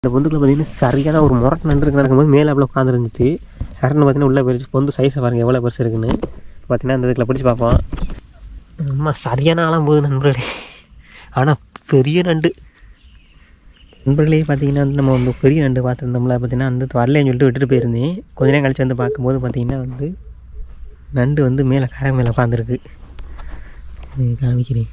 இந்த பொந்துக்குள்ள பார்த்தீங்கன்னா சரியான ஒரு முரட்டு நண்டு நடக்கும்போது மேலே அவ்வளோ உட்காந்துருந்துச்சு. சரன்னு பார்த்தீங்கன்னா உள்ளே போயிடுச்சு. பொந்து சைஸை பாருங்கள் எவ்வளோ பெருசு இருக்குன்னு. பார்த்தீங்கன்னா இந்த இதுக்குள்ள பிடிச்சி பார்ப்போம். அம்மா சரியான ஆளாம் போகுது நண்பர்களே. ஆனால் பெரிய நண்டு நண்பர்களே. பார்த்தீங்கன்னா வந்து நம்ம வந்து பெரிய நண்டு பார்த்துருந்தோம்ல. பார்த்தீங்கன்னா வந்து வரலேன்னு சொல்லிட்டு விட்டுட்டு போயிருந்தேன். கொஞ்ச நேரம் கழிச்சு வந்து பார்க்கும்போது பார்த்தீங்கன்னா வந்து நண்டு வந்து மேலே கரை மேலே உட்காந்துருக்கு. காமிக்கிறேன்.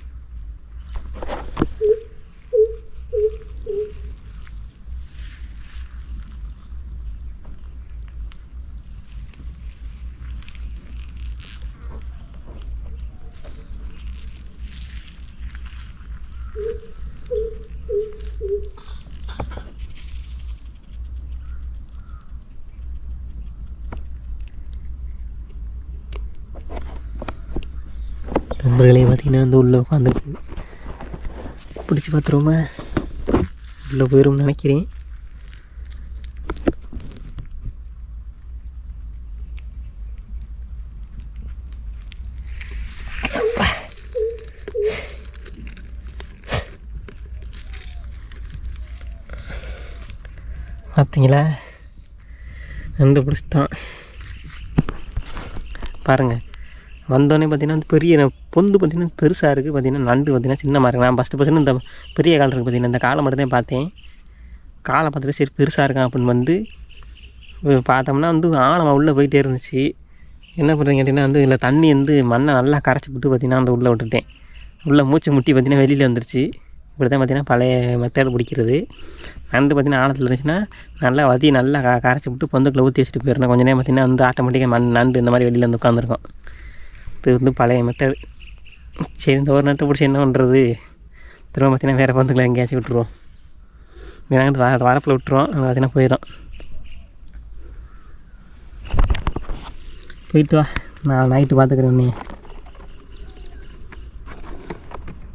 நண்பர்களே பார்த்தீங்கன்னா வந்து உள்ளே உட்காந்துருக்கு. பிடிச்சி பார்த்துருவோமா? உள்ளே போயிடும்னு நினைக்கிறேன். பார்த்தீங்களா? நண்டு பிடிச்சிட்டான் பாருங்கள். வந்தோடனே பார்த்தீங்கன்னா வந்து பெரிய பொந்து பார்த்திங்கன்னா பெருசாக இருக்குது. பார்த்திங்கன்னா நண்டு பார்த்திங்கன்னா சின்னமாக இருக்குது. நான் ஃபஸ்ட்டு இந்த பெரிய கால் இருக்குது பார்த்திங்கன்னா இந்த காலை மட்டும் தான் பார்த்தேன். காலை பார்த்துட்டு சரி பெருசாக இருக்கான் அப்படின்னு வந்து பார்த்தோம்னா வந்து ஆழமாக உள்ளே போயிட்டே இருந்துச்சு. என்ன பண்ணுறேன்னு கேட்டிங்கன்னா வந்து இதில் தண்ணி வந்து மண்ணை நல்லா கரைச்சி விட்டு பார்த்திங்கன்னா அந்த உள்ளே விட்டுட்டேன். உள்ளே மூச்சு முட்டி பார்த்திங்கன்னா வெளியில் வந்துருச்சு. இப்படி தான் பார்த்திங்கன்னா பழைய மெத்தேடு பிடிக்கிறது. நண்டு பார்த்திங்கன்னா ஆழத்தில் இருந்துச்சுன்னா நல்லா நல்லா கரைச்சி விட்டு பொந்துக்குள்ளே ஊற்றி வச்சுட்டு போயிடணும். கொஞ்சம் நேரம் பார்த்திங்கன்னா வந்து ஆட்டோமேட்டிக்காக நண்டு இந்த மாதிரி வெளியில் வந்து உட்காந்துருக்கும். இது வந்து பழைய மெத்தடு. சரி இந்த ஒரு நட்டை பிடிச்சி என்ன பண்ணுறது? திரும்ப பார்த்திங்கன்னா வேறு பொந்துக்களை எங்கேயாச்சும் விட்டுருவோம். ஏன்னா வந்து வரப்பில் விட்டுருவோம். அங்கே பார்த்திங்கன்னா போயிடும். போயிட்டு வா, நான் நைட்டு பார்த்துக்கிறேன்.